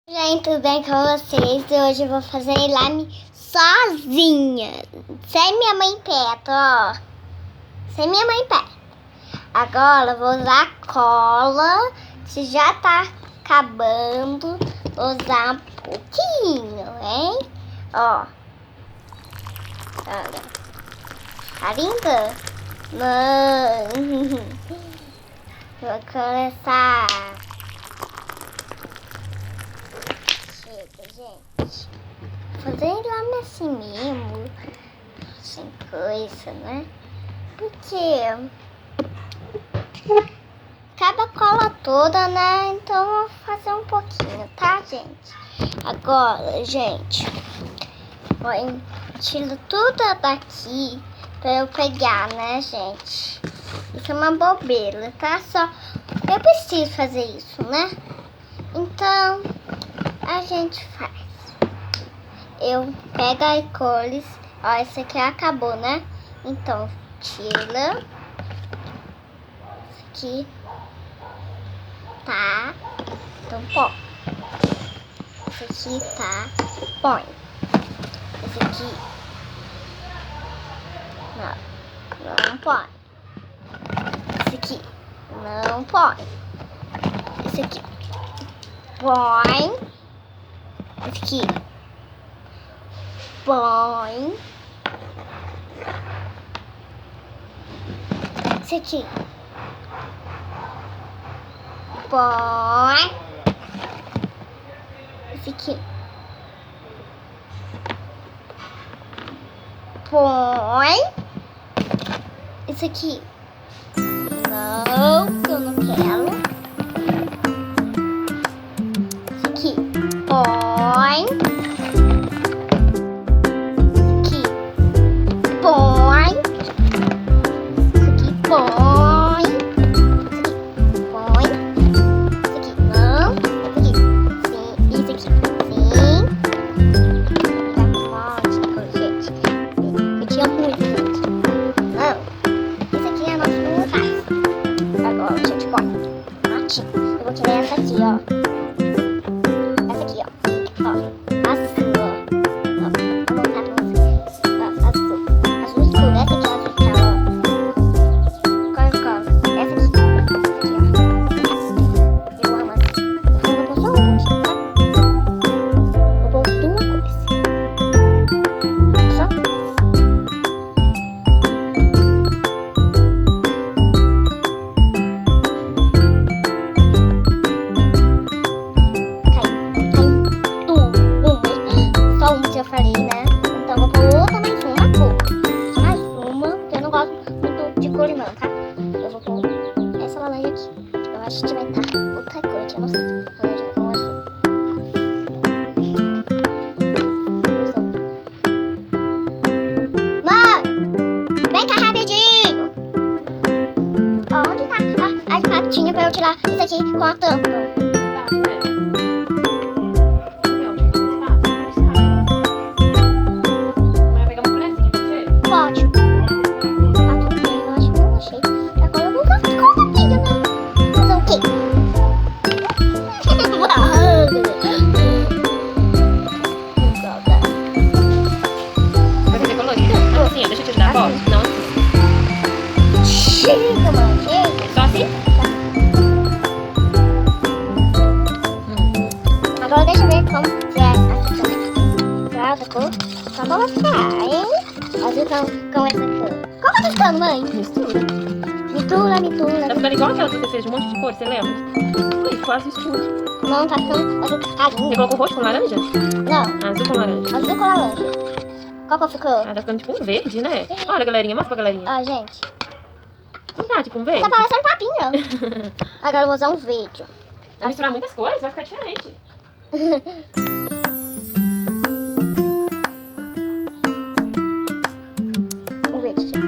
Gente, tudo bem com vocês? Hoje eu vou fazer slime sozinha, sem minha mãe perto, ó. Sem minha mãe perto. Agora eu vou usar cola, se já tá acabando, vou usar um pouquinho, hein? Ó. Olha. Tá linda? Não. Vou começar. Gente, fazer lá assim mesmo, sem coisa, né? Porque acaba a cola toda, né? Então vou fazer um pouquinho, tá, gente? Agora, gente, tiro tudo daqui pra eu pegar, né, gente? Isso é uma bobeira, tá? Só eu preciso fazer isso, né? Então a gente faz. Eu pego as cores. Ó, esse aqui acabou, né? Então, tira. Esse aqui. Tá. Então, põe. Esse aqui tá. Põe. Esse aqui. Não põe. Esse aqui. Não põe. Esse aqui. Põe. Esse aqui. Põe. Esse aqui. Põe. Esse aqui. Põe. Esse aqui. Não, que eu não quero. Esse aqui. Põe. Eu vou tirar essa aqui, ó. Essa aqui, ó. Ó, azul, ó. Vou mostrar pra vocês. Ó, azul. Azul escuro. Essa aqui é azul claro, ó. Qual? Essa aqui. Ó. Eu amo assim. Eu vou pôr só uma aqui, tá? Vou pôr duas cores. Só. Eu falei, né? Então vou pôr outra mais uma cor. Só mais uma, porque eu não gosto muito de cor não, tá? Eu vou pôr essa laranja aqui. Eu acho que vai estar outra cor aqui, eu não sei. Laranja com azul. Mãe! Vem cá rapidinho! Onde tá as patinhas pra eu tirar isso aqui com a tampa? Deixa eu te ajudar, ó. Não. Chega, mano. Chega. Só assim? Agora deixa eu ver como que é essa também. Pra outra cor. Só vou mostrar, hein? Azul com essa cor. Qual tá ficando, mãe? Mistura. Mistura. Tá ficando igual aquela que você fez de um monte de cor, você lembra? Foi quase escuro. Não, tá ficando azul carinho. Você colocou roxo com laranja? Não. Azul com laranja. Azul com laranja. Qual cor ficou? Ah, tá ficando tipo um verde, né? Olha, galerinha, mostra pra galerinha. Ó, gente. Não tá tipo um verde? Tá parecendo papinha. Agora eu vou usar um verde. Vai misturar muitas cores, vai ficar diferente. Um verde, gente.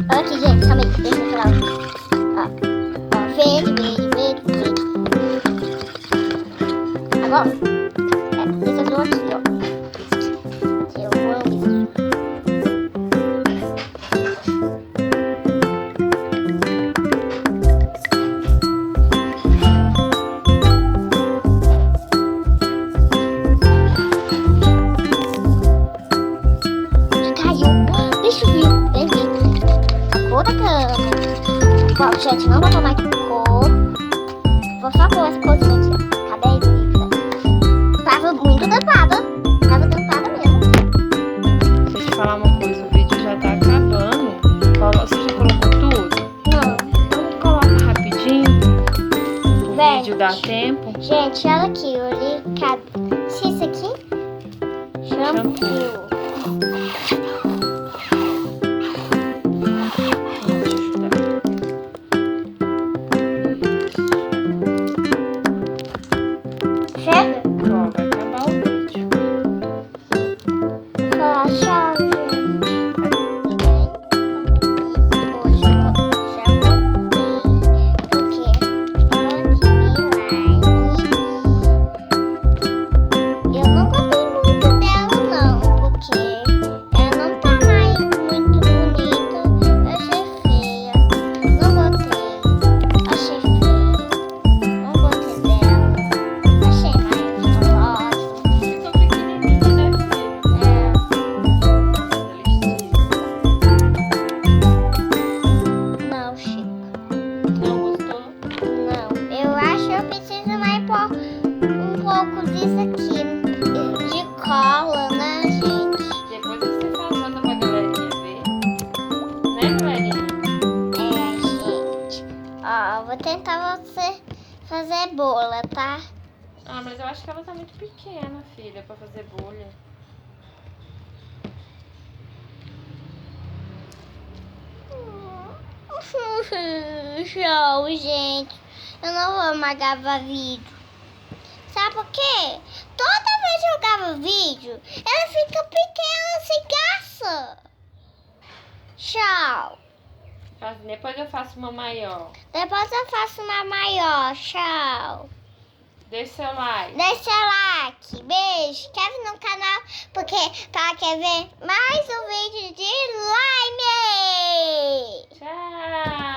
Aqui, gente, calma aí, deixa eu falar. Ó, verde. Bom, esse azul aqui, ó. Eu amo isso. Caiu. Deixa eu ver. Vem ver. A cor da cama. Bom, gente, não vou tomar aqui cor. Vou só pôr essa corzinha aqui, ó. Cadê isso? Tava muito tampada. Tava tampada mesmo. Deixa eu te falar uma coisa, o vídeo já tá acabando. Você já colocou tudo? Não. Então coloca rapidinho. O Vem. vídeo dá tempo. Gente, olha aqui. Eu li. Se isso aqui? Shampoo. Chega? Ó, vai acabar o vídeo. Fala tchau, gente. Hoje eu já voltei. Porque eu não gostei muito dela, não. Porque ela não tá mais muito bonita. Eu achei feia. Não gostei. Achei feia. Não gostei dela. Achei mais famosa. Ficou pequenininha, né, filha? Não, Chico. Não gostou? Não. Eu acho que eu preciso mais pôr um pouco disso aqui. De cola, né, gente? Depois você faz outra pra galerinha ver. Né, galerinha? Gente. Ó, eu vou tentar você fazer bola, tá? Ah, mas eu acho que ela tá muito pequena, filha, pra fazer bolha. Show, gente. Eu não vou mais gravar vídeo. Sabe por quê? Toda vez que eu gravo vídeo, ela fica pequena, sem graça. Tchau. Depois eu faço uma maior. Depois eu faço uma maior. Tchau. Deixa seu like. Deixa o like. Beijo. Inscreve no canal porque ela quer ver mais um vídeo de slime. Tchau.